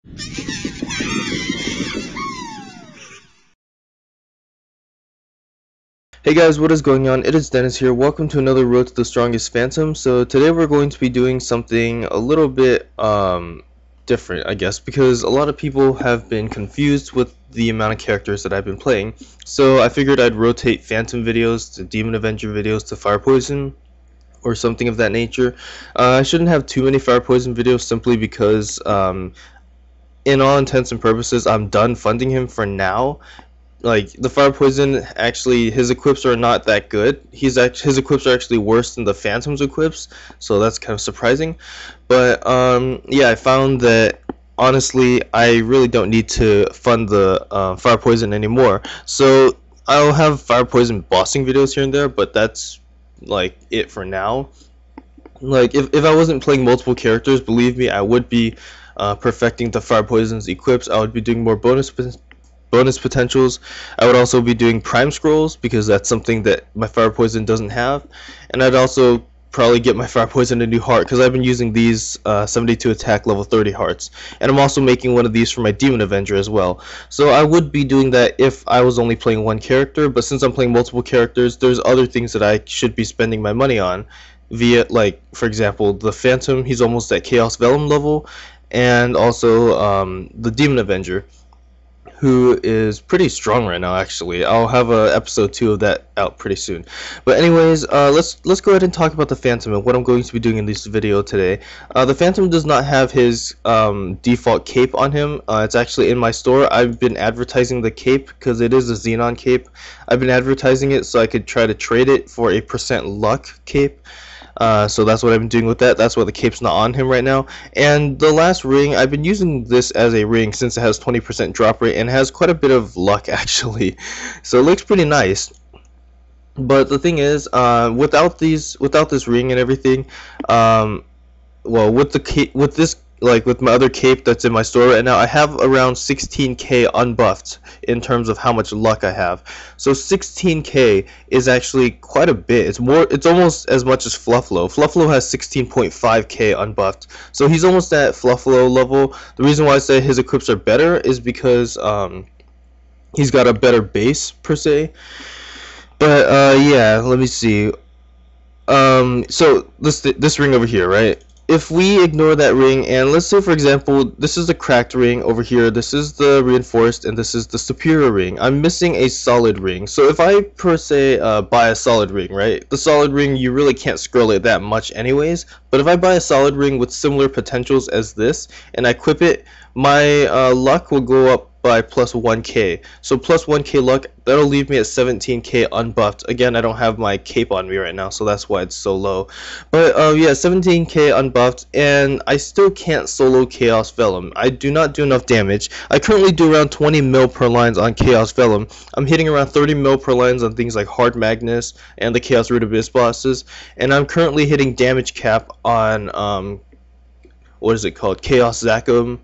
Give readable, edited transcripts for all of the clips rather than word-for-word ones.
Hey guys, what is going on? It is Dennis here. Welcome to another Road to the Strongest Phantom. So today we're going to be doing something a little bit different, I guess, because a lot of people have been confused with the amount of characters that I've been playing. So I figured I'd rotate Phantom videos to Demon Avenger videos to Fire Poison or something of that nature. I shouldn't have too many Fire Poison videos simply because in all intents and purposes I'm done funding him for now. Like, the Fire Poison, actually, his equips are not that good. His equips are actually worse than the Phantom's equips, so that's kind of surprising. But yeah, I found that honestly I really don't need to fund the Fire Poison anymore. So I'll have Fire Poison bossing videos here and there, but that's like it for now. Like, if I wasn't playing multiple characters, believe me, I would be perfecting the Fire Poison's equips. I would be doing more bonus potentials. I would also be doing prime scrolls because that's something that my Fire Poison doesn't have, and I'd also probably get my Fire Poison a new heart because I've been using these 72 attack level 30 hearts, and I'm also making one of these for my Demon Avenger as well. So I would be doing that if I was only playing one character, but since I'm playing multiple characters, there's other things that I should be spending my money on via, like, for example, the Phantom. He's almost at Chaos Vellum level, and also the Demon Avenger, who is pretty strong right now. Actually, I'll have episode 2 of that out pretty soon. But anyways, let's go ahead and talk about the Phantom and what I'm going to be doing in this video today. The Phantom does not have his default cape on him. It's actually in my store. I've been advertising the cape because it is a Xenon cape. I've been advertising it so I could try to trade it for a % luck cape. So that's what I've been doing with that. That's why the cape's not on him right now. And the last ring, I've been using this as a ring since it has 20% drop rate and has quite a bit of luck actually. So it looks pretty nice. But the thing is, without this ring and everything, well, with the cape, with my other cape that's in my store right now, I have around 16k unbuffed in terms of how much luck I have. So 16k is actually quite a bit. It's almost as much as Fluffalo. Fluffalo has 16.5k unbuffed. So he's almost at Fluffalo level. The reason why I say his equips are better is because he's got a better base per se. But yeah, let me see. So this ring over here, right? If we ignore that ring, and let's say for example this is the cracked ring over here, this is the reinforced, and this is the superior ring, I'm missing a solid ring. So if I per se buy a solid ring, right, the solid ring you really can't scroll it that much anyways, but if I buy a solid ring with similar potentials as this and I equip it, my luck will go up by plus 1k. So plus 1k luck, that'll leave me at 17k unbuffed. Again, I don't have my cape on me right now, so that's why it's so low. But yeah, 17k unbuffed, and I still can't solo Chaos Vellum. I do not do enough damage. I currently do around 20 mil per lines on Chaos Vellum. I'm hitting around 30 mil per lines on things like Hard Magnus and the Chaos Root Abyss bosses, and I'm currently hitting damage cap on what is it called, Chaos Zakum,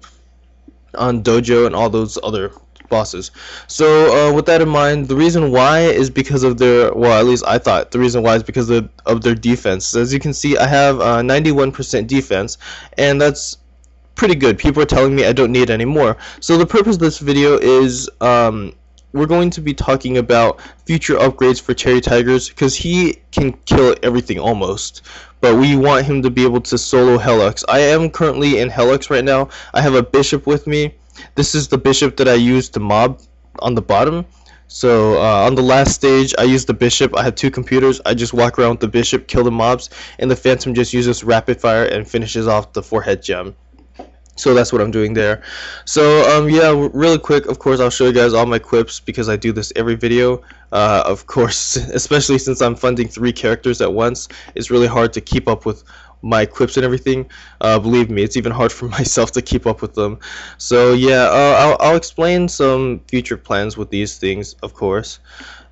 on Dojo, and all those other bosses. So with that in mind, the reason why is because of their, well, at least I thought the reason why is because of their defense. As you can see, I have 91% defense, and that's pretty good. People are telling me I don't need any more. So the purpose of this video is we're going to be talking about future upgrades for Cherry Tigers, because he can kill everything almost, but we want him to be able to solo Hellux. I am currently in Hellux right now. I have a bishop with me. This is the bishop that I used to mob on the bottom. So on the last stage I used the bishop. I had 2 computers. I just walk around with the bishop, kill the mobs, and the Phantom just uses rapid fire and finishes off the forehead gem. So that's what I'm doing there. So yeah, really quick, of course I'll show you guys all my quips because I do this every video. Of course, especially since I'm funding 3 characters at once, it's really hard to keep up with my quips and everything. Believe me, it's even hard for myself to keep up with them. So yeah, I'll explain some future plans with these things, of course.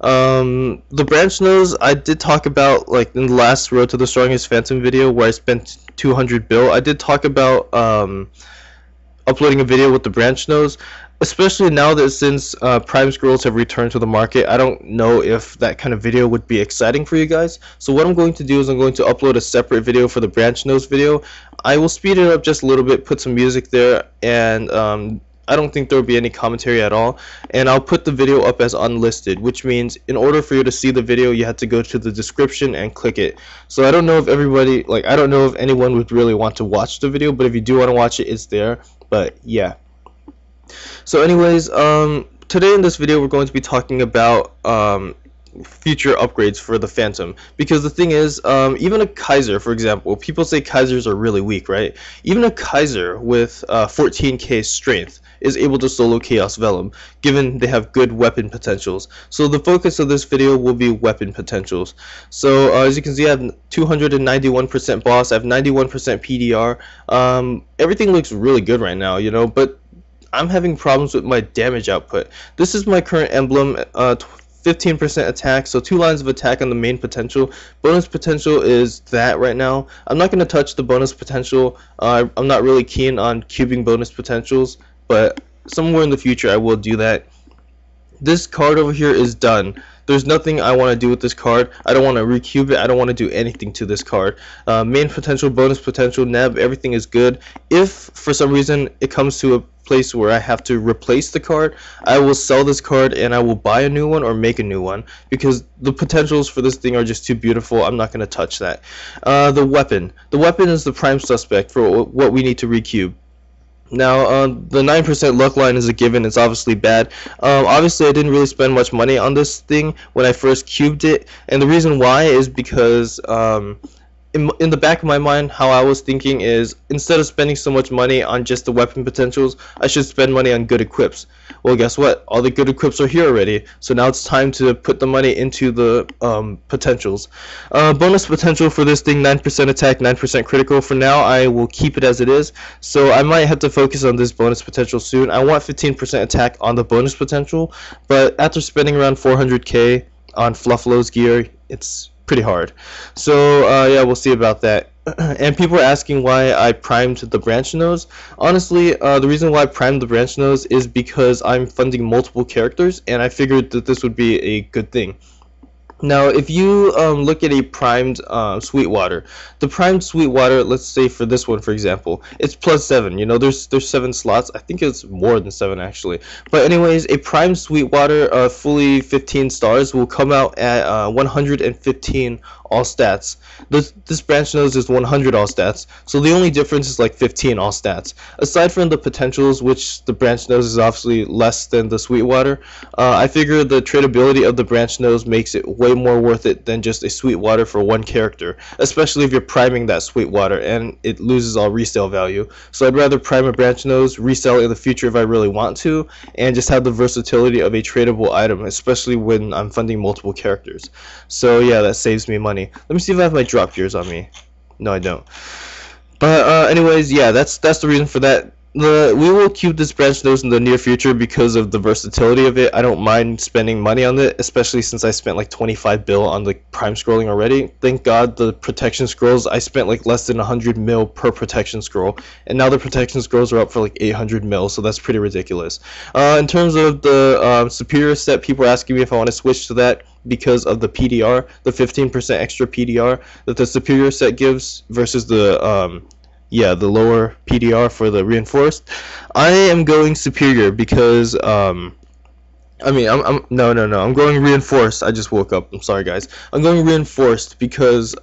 The branch nose I did talk about, like in the last Road to the Strongest Phantom video where I spent 200 bill. I did talk about uploading a video with the branch nose. especially now that since Prime Scrolls have returned to the market, I don't know if that kind of video would be exciting for you guys. So what I'm going to do is I'm going to upload a separate video for the branch nose video. I will speed it up just a little bit, put some music there, and I don't think there will be any commentary at all, and I'll put the video up as unlisted, which means in order for you to see the video you have to go to the description and click it. So I don't know if everybody, like, I don't know if anyone would really want to watch the video, but if you do want to watch it, it's there. But yeah, so anyways, today in this video we're going to be talking about future upgrades for the Phantom, because the thing is, even a Kaiser, for example, people say Kaisers are really weak, right? Even a Kaiser with 14k strength is able to solo Chaos Vellum, given they have good weapon potentials. So the focus of this video will be weapon potentials. So as you can see, I have 291% boss, I have 91% PDR. Everything looks really good right now, you know, but I'm having problems with my damage output. This is my current emblem, 15% attack, so 2 lines of attack on the main potential. Bonus potential is that right now. I'm not going to touch the bonus potential. I'm not really keen on cubing bonus potentials, but somewhere in the future I will do that. This card over here is done. There's nothing I want to do with this card. I don't want to recube it. I don't want to do anything to this card. Main potential, bonus potential, neb, everything is good. If for some reason it comes to a place where I have to replace the card, I will sell this card and I will buy a new one or make a new one, because the potentials for this thing are just too beautiful. I'm not going to touch that. The weapon is the prime suspect for what we need to recube. Now, the 9% luck line is a given. It's obviously bad. Obviously, I didn't really spend much money on this thing when I first cubed it, and the reason why is because in the back of my mind, how I was thinking is, instead of spending so much money on just the weapon potentials, I should spend money on good equips. Well, guess what? All the good equips are here already, so now it's time to put the money into the potentials. Bonus potential for this thing, 9% attack, 9% critical. For now, I will keep it as it is, so I might have to focus on this bonus potential soon. I want 15% attack on the bonus potential, but after spending around 400k on Fluffalo's gear, it's pretty hard. So yeah, we'll see about that. And people are asking why I primed the branch nose. Honestly, the reason why I primed the branch nose is because I'm funding multiple characters, and I figured that this would be a good thing. Now, if you look at a primed Sweetwater, the primed Sweetwater, let's say for this one, for example, it's +7. You know, there's 7 slots. I think it's more than 7 actually. But anyways, a primed Sweetwater, fully 15 stars, will come out at 115 all stats. This branch nose is 100 all stats, so the only difference is like 15 all stats. Aside from the potentials, which the branch nose is obviously less than the Sweetwater, I figure the tradability of the branch nose makes it way more worth it than just a Sweetwater for one character, especially if you're priming that Sweetwater and it loses all resale value. So I'd rather prime a branch nose, resell in the future if I really want to, and just have the versatility of a tradable item, especially when I'm funding multiple characters. So yeah, that saves me money. Let me see if I have my drop gears on me. No, I don't. But anyways, yeah, that's the reason for that. We will cube this branch nose in the near future because of the versatility of it. I don't mind spending money on it, especially since I spent like 25 bill on the prime scrolling already. Thank God the protection scrolls, I spent like less than 100 mil per protection scroll, and now the protection scrolls are up for like 800 mil, so that's pretty ridiculous. In terms of the superior set, people are asking me if I want to switch to that because of the PDR, the 15% extra PDR that the superior set gives versus the yeah, the lower PDR for the reinforced. I am going superior because I'm going reinforced. I just woke up. I'm sorry guys. I'm going reinforced because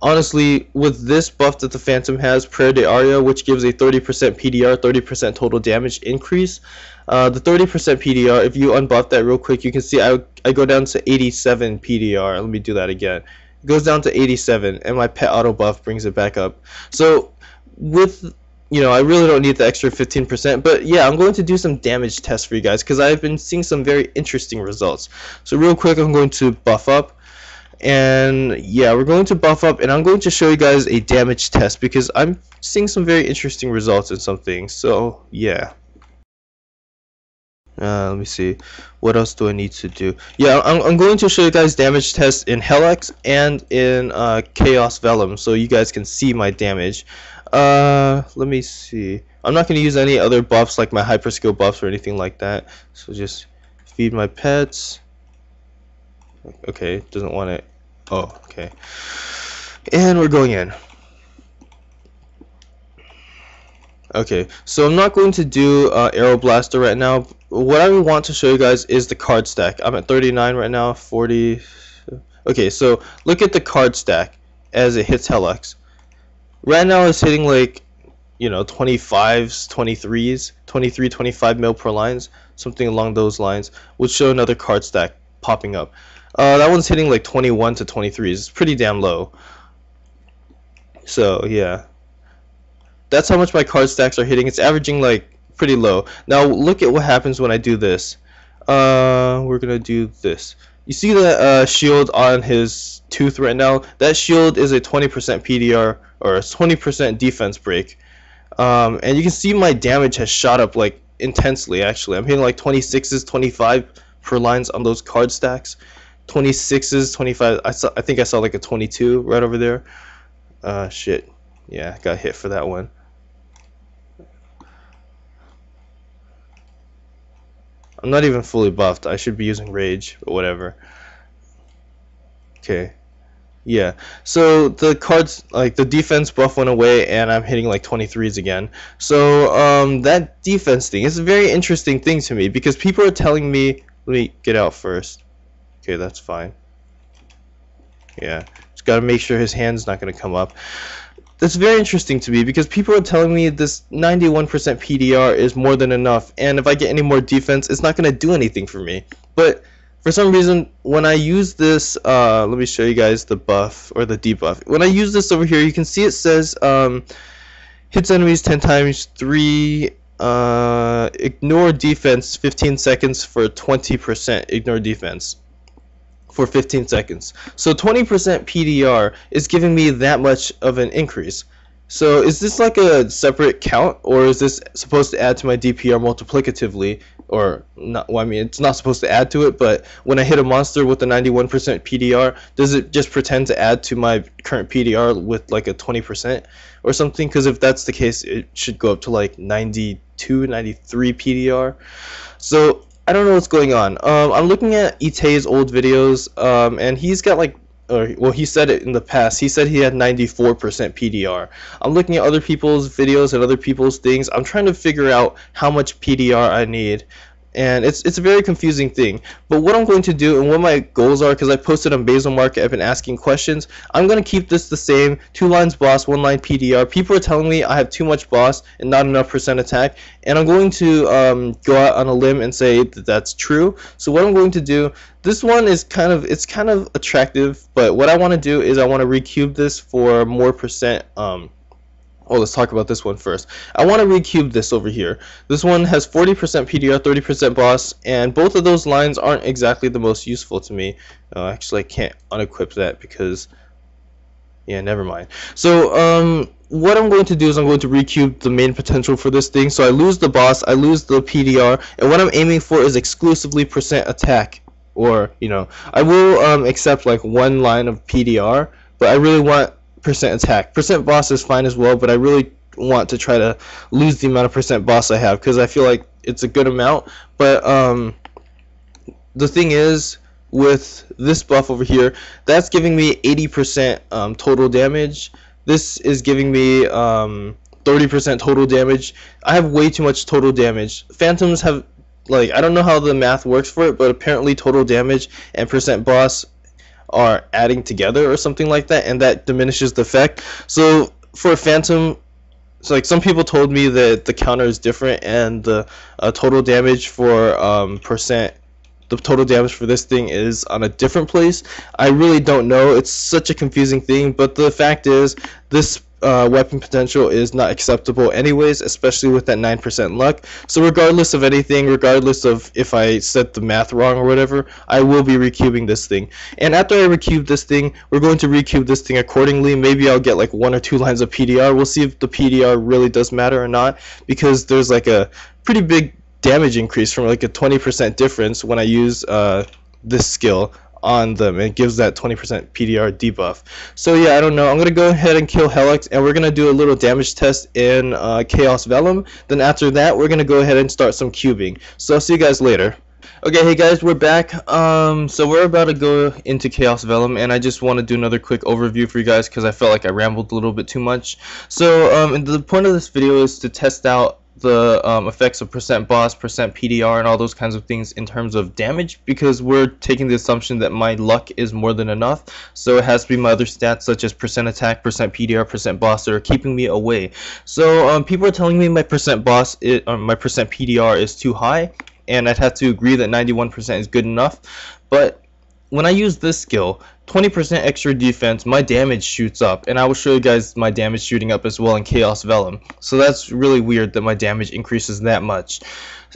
honestly, with this buff that the Phantom has, Prayer de Aria, which gives a 30% PDR, 30% total damage increase, the 30% PDR, if you unbuff that real quick, you can see I go down to 87 PDR. Let me do that again. It goes down to 87, and my pet auto buff brings it back up. So with, you know, I really don't need the extra 15%, but yeah, I'm going to do some damage tests for you guys because I've been seeing some very interesting results. So real quick, I'm going to buff up, and yeah, we're going to buff up, and I'm going to show you guys a damage test because I'm seeing some very interesting results in some things. So yeah. Let me see. What else do I need to do? Yeah, I'm going to show you guys damage tests in Hellux and in Chaos Vellum, so you guys can see my damage. Let me see. I'm not going to use any other buffs like my hyper skill buffs or anything like that. So just feed my pets. Okay, doesn't want it. Oh, okay. And we're going in. Okay, so I'm not going to do Arrow Blaster right now. What I want to show you guys is the card stack. I'm at 39 right now, 40. Okay, so look at the card stack as it hits Hellux. Right now it's hitting like, you know, 25s, 23s, 23, 25 mil per lines, something along those lines, would show another card stack popping up. That one's hitting like 21 to 23s. It's pretty damn low. So yeah, that's how much my card stacks are hitting. It's averaging like pretty low. Now look at what happens when I do this. We're gonna do this. You see the shield on his tooth right now? That shield is a 20% PDR or a 20% defense break. And you can see my damage has shot up like intensely. Actually, I'm hitting like 26s, 25 per lines on those card stacks. 26s, 25. I think I saw like a 22 right over there. Shit. Yeah, got hit for that one. I'm not even fully buffed. I should be using rage, but whatever. Okay. Yeah. So the cards, like the defense buff went away, and I'm hitting like 23s again. So that defense thing is a very interesting thing to me because people are telling me. Let me get out first. Okay, that's fine. Yeah. Just gotta make sure his hand's not gonna come up. That's very interesting to me because people are telling me this 91% PDR is more than enough, and if I get any more defense, it's not going to do anything for me. But for some reason, when I use this, let me show you guys the buff or the debuff. When I use this over here, you can see it says hits enemies 10 times, 3, ignore defense 15 seconds for 20%, ignore defense for 15 seconds. So 20% PDR is giving me that much of an increase. So is this like a separate count, or is this supposed to add to my DPR multiplicatively? Or not? Well, I mean, it's not supposed to add to it, but when I hit a monster with a 91% PDR, does it just pretend to add to my current PDR with like a 20% or something? Because if that's the case, it should go up to like 92, 93 PDR. So I don't know what's going on. I'm looking at Itae's old videos, and he's got like, well, he said it in the past. He said he had 94% PDR. I'm looking at other people's videos and other people's things. I'm trying to figure out how much PDR I need. And it's a very confusing thing. But what I'm going to do and what my goals are, because I posted on Basil Market, I've been asking questions. I'm going to keep this the same. 2 lines boss, 1 line PDR. People are telling me I have too much boss and not enough percent attack. And I'm going to go out on a limb and say that that's true. So what I'm going to do, this one is kind of attractive. But what I want to do is I want to recube this for more percent. Oh, let's talk about this one first. I want to recube this over here. This one has 40% PDR, 30% boss, and both of those lines aren't exactly the most useful to me. Actually, I can't unequip that because, yeah, never mind. So, what I'm going to do is I'm going to recube the main potential for this thing. So I lose the boss, I lose the PDR, and what I'm aiming for is exclusively percent attack. Or, you know, I will accept like 1 line of PDR, but I really want percent attack. Percent boss is fine as well, but I really want to try to lose the amount of percent boss I have because I feel like it's a good amount. But the thing is, with this buff over here, that's giving me 80% total damage. This is giving me 30% total damage. I have way too much total damage. Phantoms have, like, I don't know how the math works for it, but apparently total damage and percent boss are adding together or something like that, and that diminishes the effect. So for a Phantom, so like some people told me that the counter is different, and the total damage for the total damage for this thing is on a different place. I really don't know. It's such a confusing thing, but the fact is this weapon potential is not acceptable anyways, especially with that 9% luck. So regardless of anything, regardless of if I set the math wrong or whatever, I will be recubing this thing. And after I recube this thing, we're going to recube this thing accordingly. Maybe I'll get like 1 or 2 lines of PDR. We'll see if the PDR really does matter or not, because there's like a pretty big damage increase from like a 20% difference when I use this skill on them. It gives that 20% PDR debuff. So yeah, I don't know. I'm gonna go ahead and kill Hellux, and we're gonna do a little damage test in Chaos Vellum. Then after that, we're gonna go ahead and start some cubing. So I'll see you guys later. Okay, hey guys, we're back. So we're about to go into Chaos Vellum, and I just want to do another quick overview for you guys because I felt like I rambled a little bit too much. So and the point of this video is to test out the effects of percent boss, percent PDR, and all those kinds of things in terms of damage, because we're taking the assumption that my luck is more than enough. So it has to be my other stats such as percent attack, percent PDR, percent boss that are keeping me away. So people are telling me my percent boss, my percent PDR is too high, and I'd have to agree that 91% is good enough. But when I use this skill, 20% extra defense, my damage shoots up, and I will show you guys my damage shooting up as well in Chaos Vellum. So that's really weird that my damage increases that much.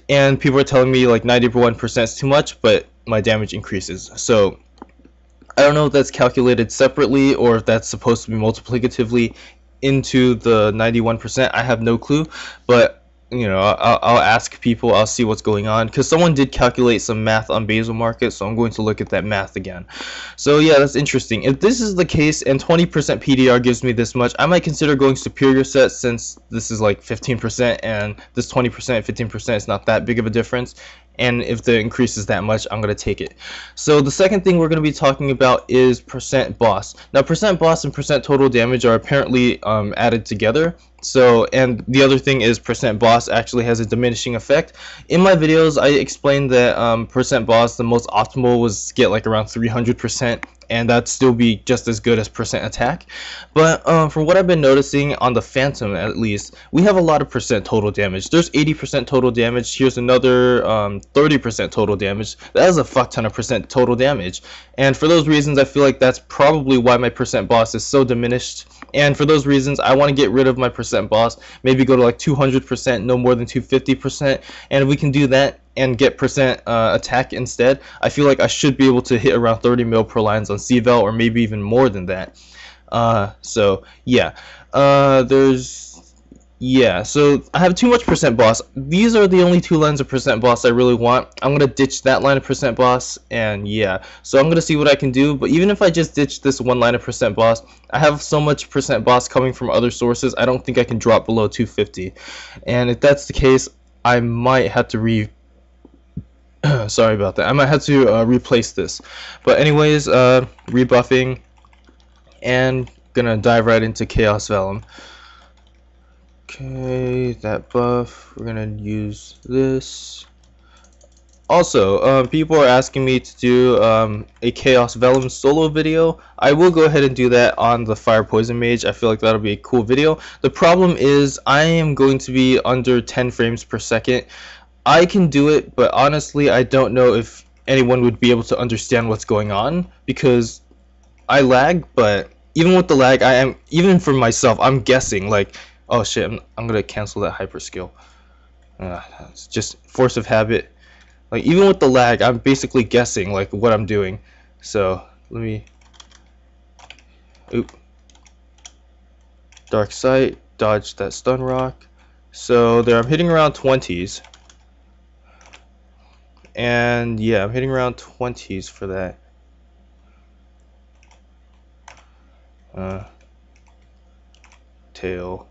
And people are telling me like 91% is too much, but my damage increases. So I don't know if that's calculated separately or if that's supposed to be multiplicatively into the 91%. I have no clue, but you know, I'll ask people, I'll see what's going on, because someone did calculate some math on Basel Market, so I'm going to look at that math again. So yeah, that's interesting. If this is the case and 20% PDR gives me this much, I might consider going superior set, since this is like 15% and this 20%, 15% is not that big of a difference. And if the increase is that much, I'm going to take it. So the second thing we're going to be talking about is percent boss. Now percent boss and percent total damage are apparently added together. So, and the other thing is percent boss actually has a diminishing effect. In my videos, I explained that percent boss, the most optimal was to get like around 300%, and that'd still be just as good as percent attack. But from what I've been noticing on the Phantom, at least, we have a lot of percent total damage. There's 80% total damage. Here's another 30% total damage. That is a fuck ton of percent total damage. And for those reasons, I feel like that's probably why my percent boss is so diminished. And for those reasons, I want to get rid of my percent boss, maybe go to like 200%, no more than 250%. And if we can do that and get percent attack instead, I feel like I should be able to hit around 30 mil per lines on C-Vel, or maybe even more than that. So yeah, so I have too much percent boss. These are the only two lines of percent boss I really want. I'm gonna ditch that line of percent boss, and yeah, so I'm gonna see what I can do. But even if I just ditch this one line of percent boss, I have so much percent boss coming from other sources, I don't think I can drop below 250. And if that's the case, I might have to sorry about that. I might have to replace this. But anyways, rebuffing, and gonna dive right into Chaos Vellum. Okay, that buff, we're gonna use this. Also, people are asking me to do a Chaos Vellum solo video. I will go ahead and do that on the Fire Poison Mage. I feel like that'll be a cool video. The problem is I am going to be under 10 frames per second. I can do it, but honestly, I don't know if anyone would be able to understand what's going on, because I lag, but even with the lag, even for myself, I'm guessing, like, oh shit, I'm gonna cancel that hyper skill. It's just force of habit. Like, even with the lag, I'm basically guessing like what I'm doing. So let me, Dark Sight, dodge that stun rock. So there, I'm hitting around 20s, and yeah, I'm hitting around 20s for that. Tail.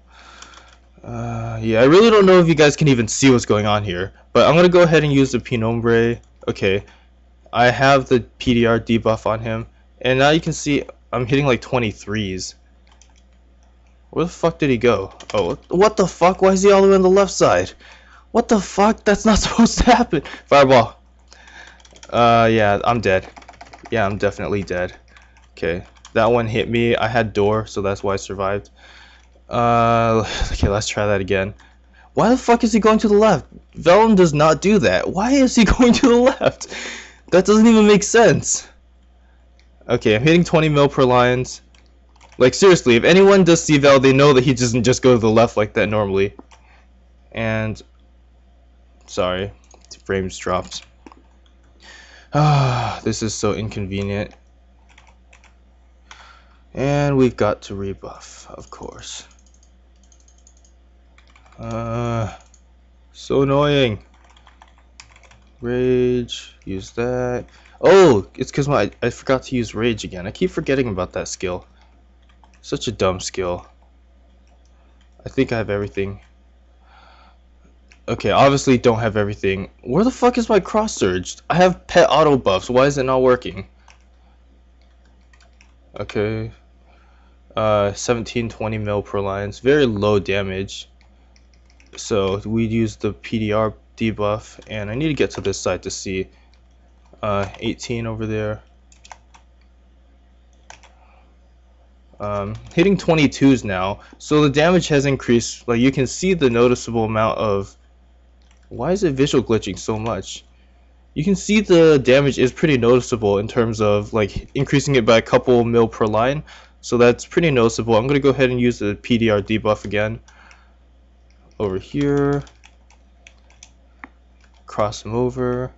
Yeah, I really don't know if you guys can even see what's going on here, but I'm gonna go ahead and use the Penombre. Okay, I have the PDR debuff on him, and now you can see I'm hitting like 23s. Where the fuck did he go? Oh, what the fuck? Why is he all the way on the left side? What the fuck? That's not supposed to happen. Fireball. Yeah, I'm dead. Yeah, I'm definitely dead. Okay, that one hit me. I had door, so that's why I survived. Okay, let's try that again. Why the fuck is he going to the left? Vellum does not do that. Why is he going to the left? That doesn't even make sense. Okay, I'm hitting 20 mil per lines. Like, seriously, if anyone does C-Vel, they know that he doesn't just go to the left like that normally. And, sorry, frames dropped. This is so inconvenient. And we've got to rebuff, of course. So annoying. Rage, use that. Oh, it's because I forgot to use rage again. I keep forgetting about that skill. Such a dumb skill. I think I have everything. Okay, obviously don't have everything. Where the fuck is my cross surge? I have pet auto buffs. Why is it not working? Okay. 17-20 mil per line. It's very low damage. So we use the PDR debuff, and I need to get to this side to see. 18 over there. Hitting 22s now, so the damage has increased. Like, you can see the noticeable amount of. Why is it visual glitching so much? You can see the damage is pretty noticeable in terms of like increasing it by a couple mil per line, so that's pretty noticeable. I'm gonna go ahead and use the PDR debuff again over here, cross him over,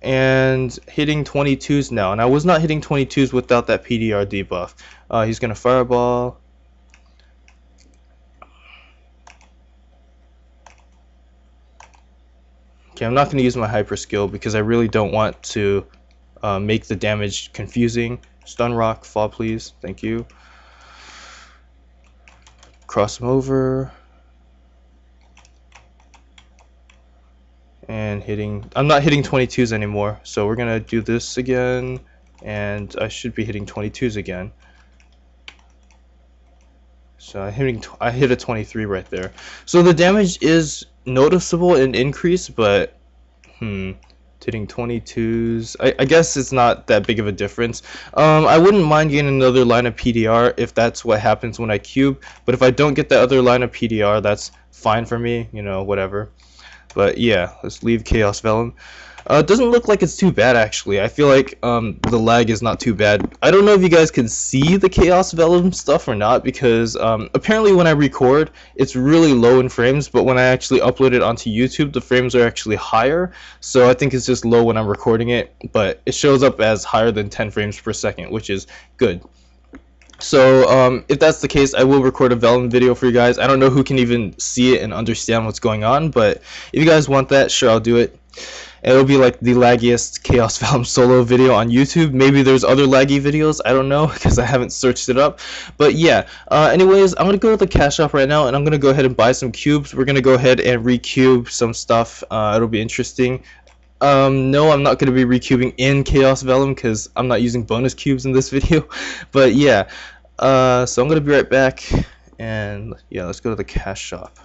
and hitting 22s now. And I was not hitting 22s without that PDR debuff. He's gonna fireball. Okay, I'm not going to use my hyper skill because I really don't want to make the damage confusing. Stun rock, fall please, thank you. Cross him over. And hitting, I'm not hitting 22s anymore, so we're going to do this again, and I should be hitting 22s again. So I hit a 23 right there. So the damage is noticeable and increase, but hitting 22s, I guess it's not that big of a difference. I wouldn't mind getting another line of PDR if that's what happens when I cube, but if I don't get the other line of PDR, that's fine for me, you know, whatever. But yeah, let's leave Chaos Vellum. It doesn't look like it's too bad, actually. I feel like the lag is not too bad. I don't know if you guys can see the Chaos Vellum stuff or not, because apparently when I record, it's really low in frames, but when I actually upload it onto YouTube, the frames are actually higher. So I think it's just low when I'm recording it, but it shows up as higher than 10 frames per second, which is good. So if that's the case, I will record a Vellum video for you guys. I don't know who can even see it and understand what's going on, but if you guys want that, sure, I'll do it. It'll be like the laggiest Chaos Vellum solo video on YouTube. Maybe there's other laggy videos, I don't know, because I haven't searched it up. But yeah, anyways, I'm going to go to the cash shop right now, and I'm going to go ahead and buy some cubes. We're going to go ahead and recube some stuff. It'll be interesting. No, I'm not going to be recubing in Chaos Vellum because I'm not using bonus cubes in this video. But yeah, so I'm going to be right back, and yeah, let's go to the cash shop.